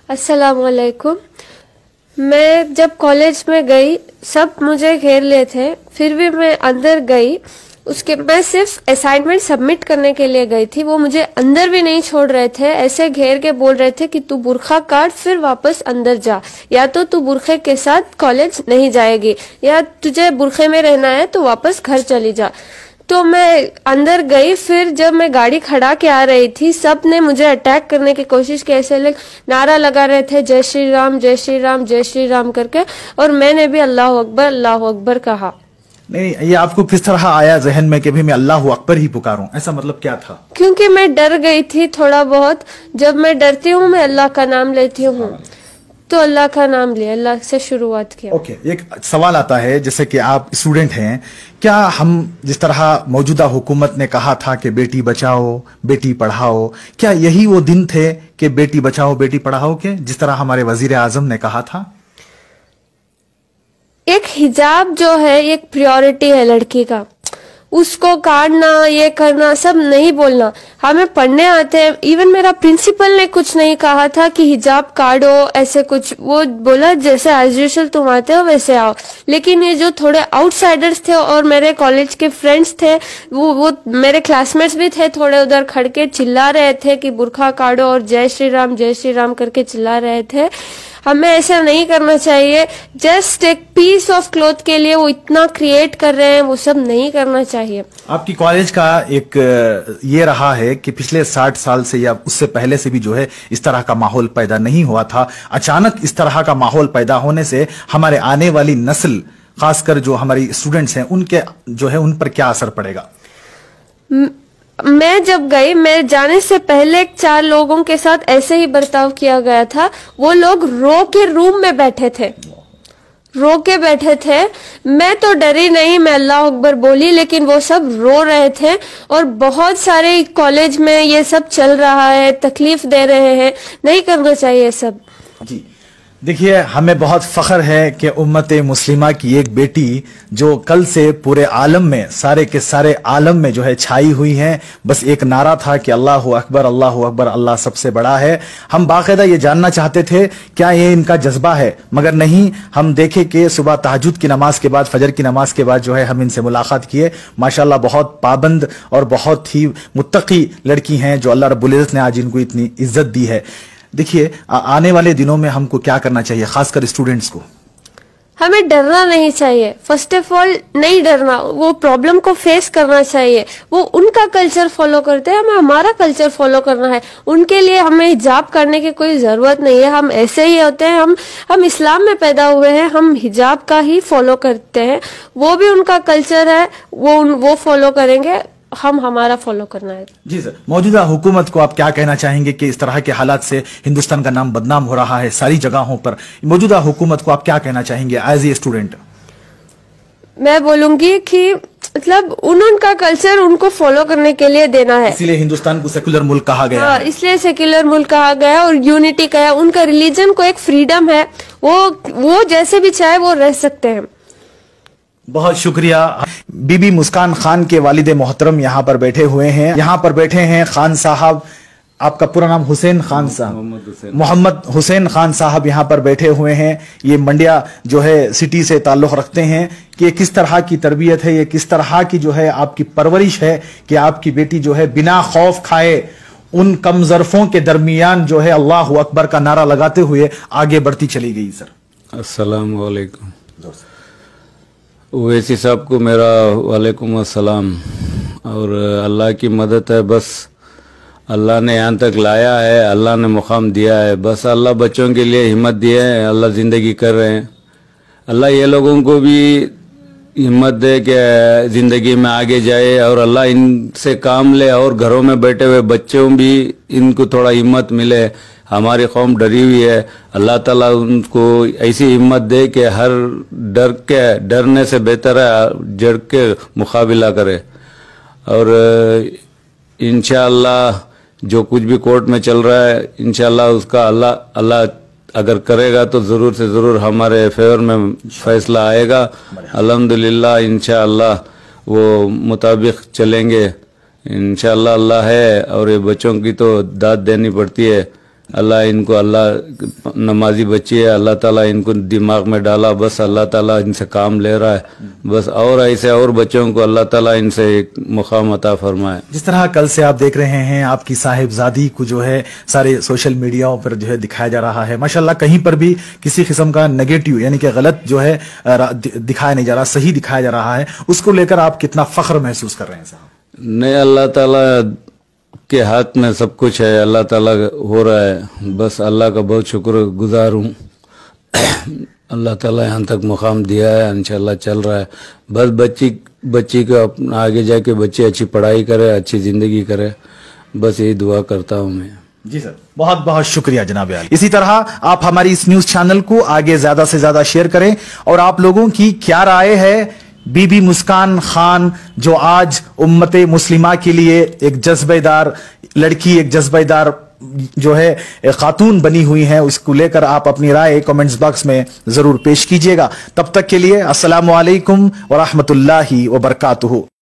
अस्सलाम वालेकुम। मैं जब कॉलेज में गई सब मुझे घेर लिए थे, फिर भी मैं अंदर गई। मैं सिर्फ असाइनमेंट सबमिट करने के लिए गई थी, वो मुझे अंदर भी नहीं छोड़ रहे थे। ऐसे घेर के बोल रहे थे कि तू बुर्खा काट फिर वापस अंदर जा, या तो तू बुर्खे के साथ कॉलेज नहीं जाएगी या तुझे बुर्खे में रहना है तो वापस घर चली जा। तो मैं अंदर गई। फिर जब मैं गाड़ी खड़ा के आ रही थी, सब ने मुझे अटैक करने की कोशिश की। ऐसे लोग नारा लगा रहे थे जय श्री राम जय श्री राम जय श्री राम करके, और मैंने भी अल्लाह अकबर कहा। नहीं, ये आपको किस तरह आया जहन में कि भी मैं अल्लाह अकबर ही पुकारूं? ऐसा मतलब क्या था? क्योंकि मैं डर गई थी थोड़ा बहुत। जब मैं डरती हूँ मैं अल्लाह का नाम लेती हूँ, तो अल्लाह का नाम लिया, अल्लाह से शुरुआत किया। ओके, एक सवाल आता है, जैसे कि आप स्टूडेंट हैं, क्या हम जिस तरह मौजूदा हुकूमत ने कहा था कि बेटी बचाओ बेटी पढ़ाओ, क्या यही वो दिन थे कि बेटी बचाओ बेटी पढ़ाओ के, जिस तरह हमारे वजीर आजम ने कहा था? एक हिजाब जो है एक प्रायोरिटी है लड़की का, उसको काटना ये करना सब नहीं बोलना। हमें पढ़ने आते हैं। इवन मेरा प्रिंसिपल ने कुछ नहीं कहा था कि हिजाब काटो ऐसे कुछ, वो बोला जैसे एज यूजुअल तुम आते हो वैसे आओ। लेकिन ये जो थोड़े आउटसाइडर्स थे और मेरे कॉलेज के फ्रेंड्स थे, वो मेरे क्लासमेट्स भी थे, थोड़े उधर खड़ के चिल्ला रहे थे कि बुर्खा काटो और जय श्री राम करके चिल्ला रहे थे। हमें ऐसा नहीं करना चाहिए। जस्ट एक पीस ऑफ क्लॉथ के लिए वो इतना क्रिएट कर रहे हैं, वो सब नहीं करना चाहिए। आपकी कॉलेज का एक ये रहा है कि पिछले 60 साल से या उससे पहले से भी जो है इस तरह का माहौल पैदा नहीं हुआ था। अचानक इस तरह का माहौल पैदा होने से हमारे आने वाली नस्ल, खासकर जो हमारी स्टूडेंट्स हैं, उनके जो है उन पर क्या असर पड़ेगा? मैं जब गई, मैं जाने से पहले 4 लोगों के साथ ऐसे ही बर्ताव किया गया था। वो लोग रो के रूम में बैठे थे, रो के बैठे थे। मैं तो डरी नहीं, मैं अल्लाह अकबर बोली, लेकिन वो सब रो रहे थे। और बहुत सारे कॉलेज में ये सब चल रहा है, तकलीफ दे रहे हैं, नहीं करना चाहिए सब। जी देखिए, हमें बहुत फख्र है कि उम्मत मुस्लिमा की एक बेटी जो कल से पूरे आलम में, सारे के सारे आलम में जो है छाई हुई है। बस एक नारा था कि अल्लाह अकबर अल्लाह सबसे बड़ा है। हम बाकायदा ये जानना चाहते थे क्या ये इनका जज्बा है, मगर नहीं। हम देखे कि सुबह तहज्जुद की नमाज के बाद, फजर की नमाज के बाद जो है हम इनसे मुलाकात किए। माशाल्लाह बहुत पाबंद और बहुत ही मुत्तकी लड़की हैं जो अल्लाह रब्बुल इज्जत ने आज इनको इतनी इज्जत दी है। देखिए, आने वाले दिनों में हमको क्या करना चाहिए, खासकर स्टूडेंट्स को? हमें डरना नहीं चाहिए। फर्स्ट ऑफ ऑल नहीं डरना, वो प्रॉब्लम को फेस करना चाहिए। वो उनका कल्चर फॉलो करते हैं, हमें हमारा कल्चर फॉलो करना है। उनके लिए हमें हिजाब करने की कोई जरूरत नहीं है। हम ऐसे ही होते हैं, हम इस्लाम में पैदा हुए हैं, हम हिजाब का ही फॉलो करते हैं। वो भी उनका कल्चर है, वो फॉलो करेंगे, हम हमारा फॉलो करना है। जी सर, मौजूदा हुकूमत को आप क्या कहना चाहेंगे कि इस तरह के हालात से हिंदुस्तान का नाम बदनाम हो रहा है सारी जगहों पर? मौजूदा हुकूमत को आप क्या कहना चाहेंगे एज ए स्टूडेंट? मैं बोलूंगी कि मतलब उनका कल्चर उनको फॉलो करने के लिए देना है, इसलिए हिंदुस्तान को सेकुलर मुल्क कहा गया है। इसलिए सेकुलर मुल्क कहा गया और यूनिटी का है। उनका रिलीजन को एक फ्रीडम है, वो जैसे भी चाहे वो रह सकते हैं। बहुत शुक्रिया। बीबी मुस्कान खान के वालिद मोहतरम यहाँ पर बैठे हुए हैं। यहाँ पर बैठे हैं खान साहब, आपका पूरा नाम हुसैन खान साहब, मोहम्मद हुसैन खान साहब यहाँ पर बैठे हुए हैं। ये मंडिया जो है सिटी से ताल्लुक रखते हैं कि ये किस तरह की तरबियत है, ये किस तरह की जो है आपकी परवरिश है कि आपकी बेटी जो है बिना खौफ खाए उन कमजरफों के दरमियान जो है अल्लाह अकबर का नारा लगाते हुए आगे बढ़ती चली गई। सर अस्सलाम वालेकुम। ओवैसी साहब को मेरा वालेकुम अस्सलाम। और अल्लाह की मदद है, बस अल्लाह ने यहाँ तक लाया है, अल्लाह ने मुकाम दिया है। बस अल्लाह बच्चों के लिए हिम्मत दिए है, अल्लाह ज़िंदगी कर रहे हैं। अल्लाह ये लोगों को भी हिम्मत दे कि ज़िंदगी में आगे जाए और अल्लाह इनसे काम ले और घरों में बैठे हुए बच्चों भी इनको थोड़ा हिम्मत मिले। हमारी कौम डरी हुई है, अल्लाह ताला उनको ऐसी हिम्मत दे कि हर डरने से बेहतर है जड़ के मुकाबला करे। और इंशाअल्लाह जो कुछ भी कोर्ट में चल रहा है, इंशाअल्लाह उसका अल्लाह अगर करेगा तो ज़रूर से ज़रूर हमारे फेवर में फैसला आएगा। अल्हम्दुलिल्लाह इंशाअल्लाह वो मुताबिक चलेंगे। इंशाअल्लाह अल्लाह है और ये बच्चों की तो दाद देनी पड़ती है। अल्लाह इनको, अल्लाह नमाजी बच्ची है, अल्लाह ताला इनको दिमाग में डाला, बस अल्लाह ताला इनसे काम ले रहा है बस, और ऐसे और बच्चों को अल्लाह ताला इनसे एक मुकाम अता फरमाए। जिस तरह कल से आप देख रहे हैं आपकी साहिबजादी को जो है सारे सोशल मीडियाओं पर जो है दिखाया जा रहा है, माशाल्लाह कहीं पर भी किसी किस्म का नेगेटिव यानी कि गलत जो है दिखाया नहीं जा रहा, सही दिखाया जा रहा है, उसको लेकर आप कितना फख्र महसूस कर रहे हैं साहब? नहीं, अल्लाह ताला के हाथ में सब कुछ है, अल्लाह ताला हो रहा है, बस अल्लाह का बहुत शुक्र गुजार हूँ। अल्लाह ताला यहाँ तक मुकाम दिया है, इंशाल्लाह चल रहा है। बस बच्ची को आगे जाके बच्ची अच्छी पढ़ाई करे, अच्छी जिंदगी करे, बस यही दुआ करता हूँ मैं। जी सर, बहुत बहुत शुक्रिया जनाब आली। इसी तरह आप हमारी इस न्यूज चैनल को आगे ज्यादा से ज्यादा शेयर करें। और आप लोगों की क्या राय है बीबी मुस्कान खान जो आज उम्मते मुस्लिमा के लिए एक जज्बेदार लड़की, एक जज्बेदार जो है खातून बनी हुई है, उसको लेकर आप अपनी राय कमेंट्स बॉक्स में जरूर पेश कीजिएगा। तब तक के लिए अस्सलामु अलैकुम व रहमतुल्लाहि व बरकातुहू।